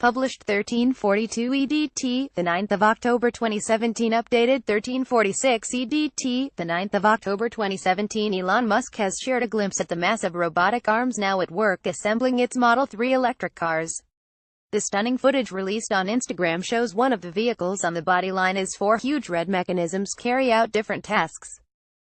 Published 1342 EDT, the 9th of October 2017. Updated 1346 EDT, the 9th of October 2017. Elon Musk has shared a glimpse at the massive robotic arms now at work assembling its Model 3 electric cars. The stunning footage released on Instagram shows one of the vehicles on the body line as four huge red mechanisms carry out different tasks.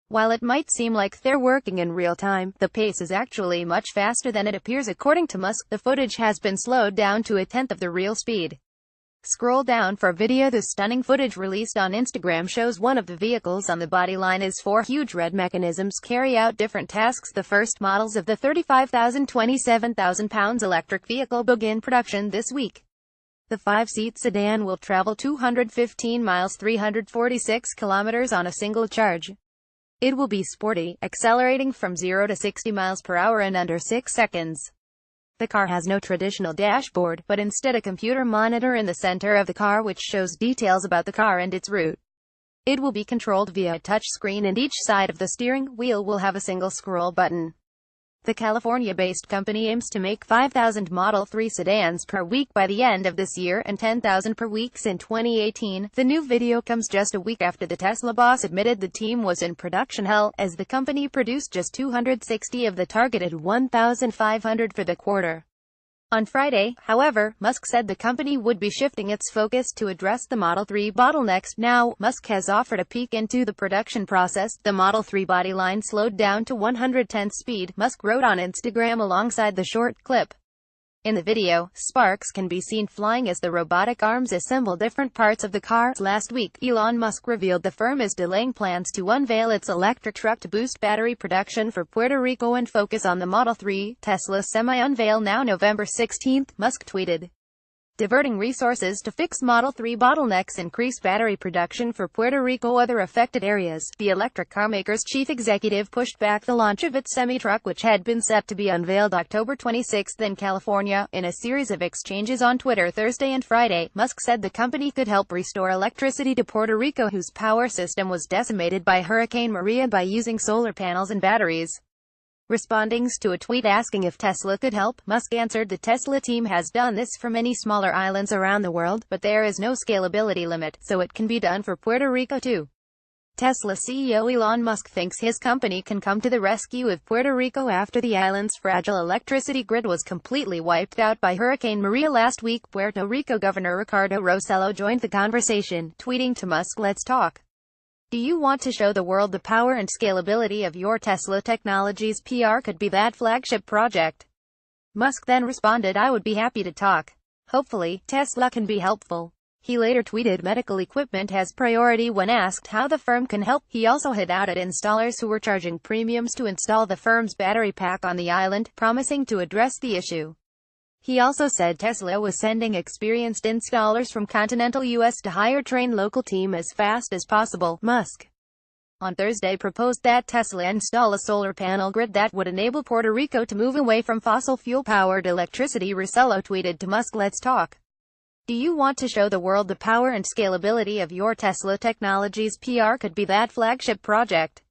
While it might seem like they're working in real time, the pace is actually much faster than it appears. According to Musk, the footage has been slowed down to a tenth of the real speed. Scroll down for video. The stunning footage released on Instagram shows one of the vehicles on the body line as four huge red mechanisms carry out different tasks. The first models of the 35,000-27,000 pounds electric vehicle begin production this week. The 5-seat sedan will travel 215 miles 346 kilometers on a single charge. It will be sporty, accelerating from 0 to 60 miles per hour in under 6 seconds. The car has no traditional dashboard, but instead a computer monitor in the center of the car which shows details about the car and its route. It will be controlled via a touchscreen, and each side of the steering wheel will have a single scroll button. The California-based company aims to make 5,000 Model 3 sedans per week by the end of this year and 10,000 per week in 2018. The new video comes just a week after the Tesla boss admitted the team was in production hell, as the company produced just 260 of the targeted 1,500 for the quarter. On Friday, however, Musk said the company would be shifting its focus to address the Model 3 bottlenecks. Now, Musk has offered a peek into the production process. The Model 3 body line slowed down to 110th speed, Musk wrote on Instagram alongside the short clip. In the video, sparks can be seen flying as the robotic arms assemble different parts of the car. Last week, Elon Musk revealed the firm is delaying plans to unveil its electric truck to boost battery production for Puerto Rico and focus on the Model 3. Tesla semi-unveil now. November 16, Musk tweeted, diverting resources to fix Model 3 bottlenecks, increase battery production for Puerto Rico. Other affected areas. The electric carmaker's chief executive pushed back the launch of its semi-truck, which had been set to be unveiled October 26 in California. In a series of exchanges on Twitter Thursday and Friday, Musk said the company could help restore electricity to Puerto Rico, whose power system was decimated by Hurricane Maria, by using solar panels and batteries. Responding to a tweet asking if Tesla could help, Musk answered, the Tesla team has done this for many smaller islands around the world, but there is no scalability limit, so it can be done for Puerto Rico too. Tesla CEO Elon Musk thinks his company can come to the rescue of Puerto Rico after the island's fragile electricity grid was completely wiped out by Hurricane Maria last week. Puerto Rico Governor Ricardo Rossello joined the conversation, tweeting to Musk, let's talk. Do you want to show the world the power and scalability of your Tesla technologies? PR could be that flagship project. Musk then responded, I would be happy to talk. Hopefully, Tesla can be helpful. He later tweeted, medical equipment has priority. When asked how the firm can help, he also hit out at installers who were charging premiums to install the firm's battery pack on the island, promising to address the issue. He also said Tesla was sending experienced installers from continental U.S. to hire train local team as fast as possible. Musk on Thursday proposed that Tesla install a solar panel grid that would enable Puerto Rico to move away from fossil fuel-powered electricity. Rossello tweeted to Musk, let's talk. Do you want to show the world the power and scalability of your Tesla technologies? PR could be that flagship project.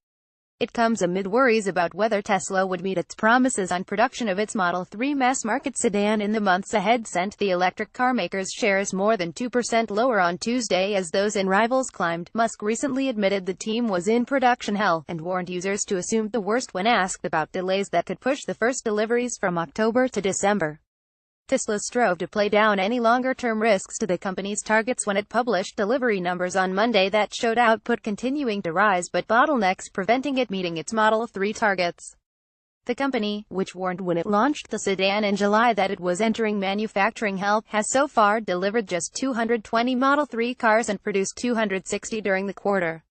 It comes amid worries about whether Tesla would meet its promises on production of its Model 3 mass-market sedan in the months ahead, sent the electric carmaker's shares more than 2% lower on Tuesday as those in rivals climbed. Musk recently admitted the team was in production hell, and warned users to assume the worst when asked about delays that could push the first deliveries from October to December. Tesla strove to play down any longer-term risks to the company's targets when it published delivery numbers on Monday that showed output continuing to rise but bottlenecks preventing it meeting its Model 3 targets. The company, which warned when it launched the sedan in July that it was entering manufacturing hell, has so far delivered just 220 Model 3 cars and produced 260 during the quarter.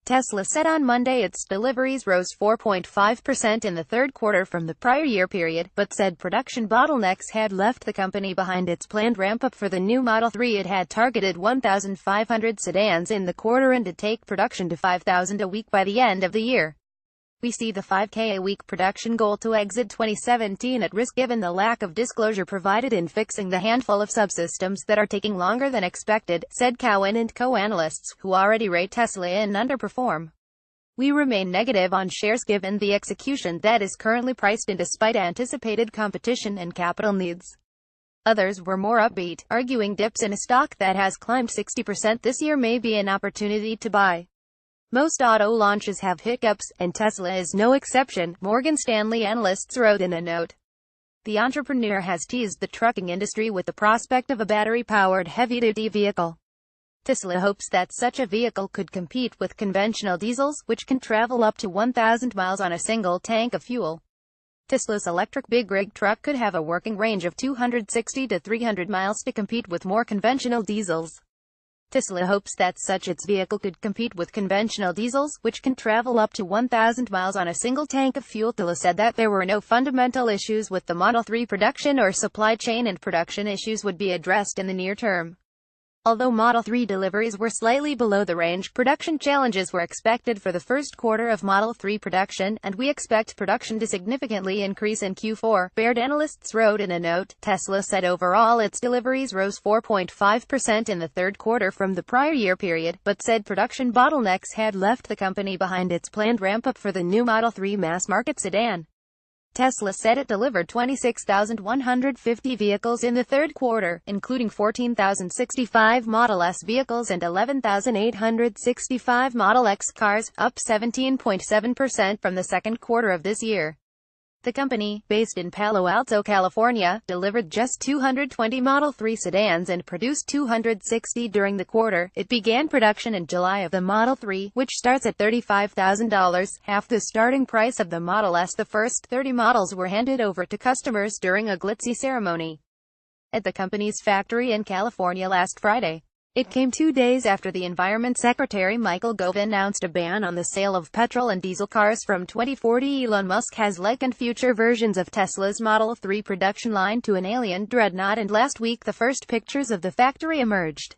Tesla said on Monday its deliveries rose 4.5% in the third quarter from the prior year period, but said production bottlenecks had left the company behind its planned ramp-up for the new Model 3. It had targeted 1,500 sedans in the quarter and to take production to 5,000 a week by the end of the year. We see the 5K a week production goal to exit 2017 at risk given the lack of disclosure provided in fixing the handful of subsystems that are taking longer than expected, said Cowen & Co. analysts, who already rate Tesla and underperform. We remain negative on shares given the execution that is currently priced in despite anticipated competition and capital needs. Others were more upbeat, arguing dips in a stock that has climbed 60% this year may be an opportunity to buy. Most auto launches have hiccups, and Tesla is no exception, Morgan Stanley analysts wrote in a note. The entrepreneur has teased the trucking industry with the prospect of a battery-powered heavy-duty vehicle. Tesla hopes that such a vehicle could compete with conventional diesels, which can travel up to 1,000 miles on a single tank of fuel. Tesla's electric big rig truck could have a working range of 260 to 300 miles to compete with more conventional diesels. Tesla hopes that such its vehicle could compete with conventional diesels, which can travel up to 1,000 miles on a single tank of fuel. Tesla said that there were no fundamental issues with the Model 3 production or supply chain, and production issues would be addressed in the near term. Although Model 3 deliveries were slightly below the range, production challenges were expected for the first quarter of Model 3 production, and we expect production to significantly increase in Q4, Baird analysts wrote in a note. Tesla said overall its deliveries rose 4.5% in the third quarter from the prior year period, but said production bottlenecks had left the company behind its planned ramp-up for the new Model 3 mass-market sedan. Tesla said it delivered 26,150 vehicles in the third quarter, including 14,065 Model S vehicles and 11,865 Model X cars, up 17.7% from the second quarter of this year. The company, based in Palo Alto, California, delivered just 220 Model 3 sedans and produced 260 during the quarter. It began production in July of the Model 3, which starts at $35,000, half the starting price of the Model S. The first 30 models were handed over to customers during a glitzy ceremony at the company's factory in California last Friday. It came 2 days after the Environment Secretary Michael Gove announced a ban on the sale of petrol and diesel cars from 2040. Elon Musk has likened future versions of Tesla's Model 3 production line to an alien dreadnought, and last week the first pictures of the factory emerged.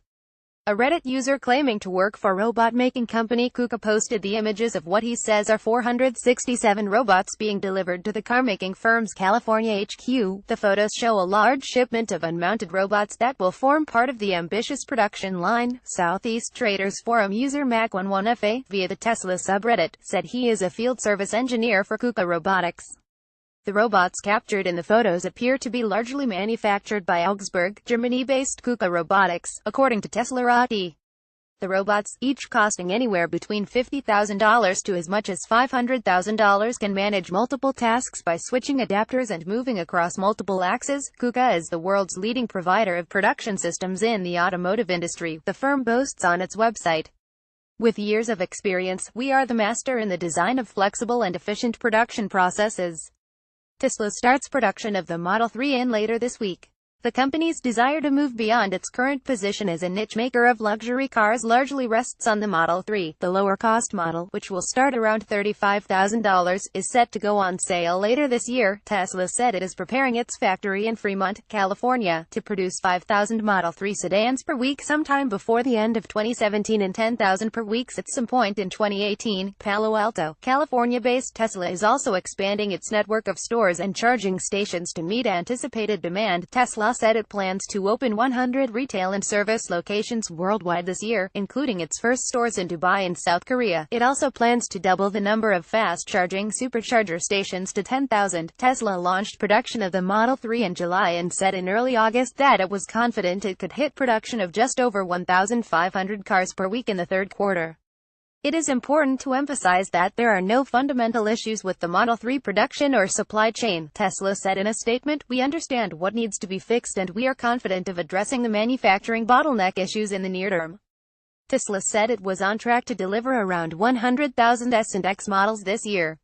A Reddit user claiming to work for robot-making company KUKA posted the images of what he says are 467 robots being delivered to the car-making firm's California HQ. The photos show a large shipment of unmounted robots that will form part of the ambitious production line. Southeast Traders Forum user Mac11FA, via the Tesla subreddit, said he is a field service engineer for KUKA Robotics. The robots captured in the photos appear to be largely manufactured by Augsburg, Germany-based KUKA Robotics, according to Tesla.io. The robots, each costing anywhere between $50,000 to as much as $500,000, can manage multiple tasks by switching adapters and moving across multiple axes. KUKA is the world's leading provider of production systems in the automotive industry, the firm boasts on its website. With years of experience, we are the master in the design of flexible and efficient production processes. Tesla starts production of the Model 3 in later this week. The company's desire to move beyond its current position as a niche maker of luxury cars largely rests on the Model 3. The lower-cost model, which will start around $35,000, is set to go on sale later this year. Tesla said it is preparing its factory in Fremont, California, to produce 5,000 Model 3 sedans per week sometime before the end of 2017 and 10,000 per week at some point in 2018. Palo Alto, California-based Tesla is also expanding its network of stores and charging stations to meet anticipated demand. Tesla said it plans to open 100 retail and service locations worldwide this year, including its first stores in Dubai and South Korea. It also plans to double the number of fast-charging supercharger stations to 10,000. Tesla launched production of the Model 3 in July and said in early August that it was confident it could hit production of just over 1,500 cars per week in the third quarter. It is important to emphasize that there are no fundamental issues with the Model 3 production or supply chain, Tesla said in a statement. We understand what needs to be fixed and we are confident of addressing the manufacturing bottleneck issues in the near term. Tesla said it was on track to deliver around 100,000 S and X models this year.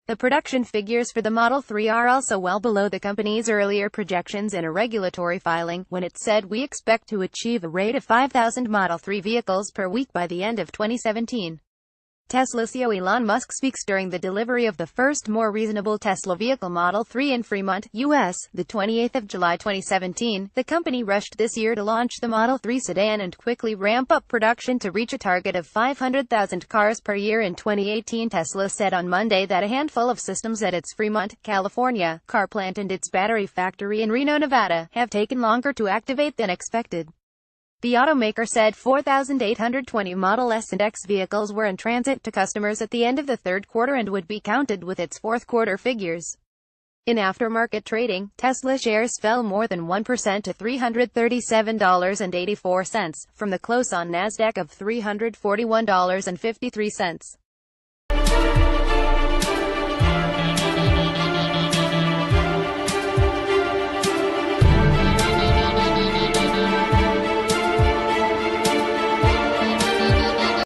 The production figures for the Model 3 are also well below the company's earlier projections in a regulatory filing, when it said we expect to achieve a rate of 5,000 Model 3 vehicles per week by the end of 2017. Tesla CEO Elon Musk speaks during the delivery of the first more reasonable Tesla vehicle Model 3 in Fremont, U.S., the 28th of July 2017. The company rushed this year to launch the Model 3 sedan and quickly ramp up production to reach a target of 500,000 cars per year in 2018. Tesla said on Monday that a handful of systems at its Fremont, California, car plant and its battery factory in Reno, Nevada, have taken longer to activate than expected. The automaker said 4,820 Model S and X vehicles were in transit to customers at the end of the third quarter and would be counted with its fourth quarter figures. In aftermarket trading, Tesla shares fell more than 1% to $337.84, from the close on Nasdaq of $341.53.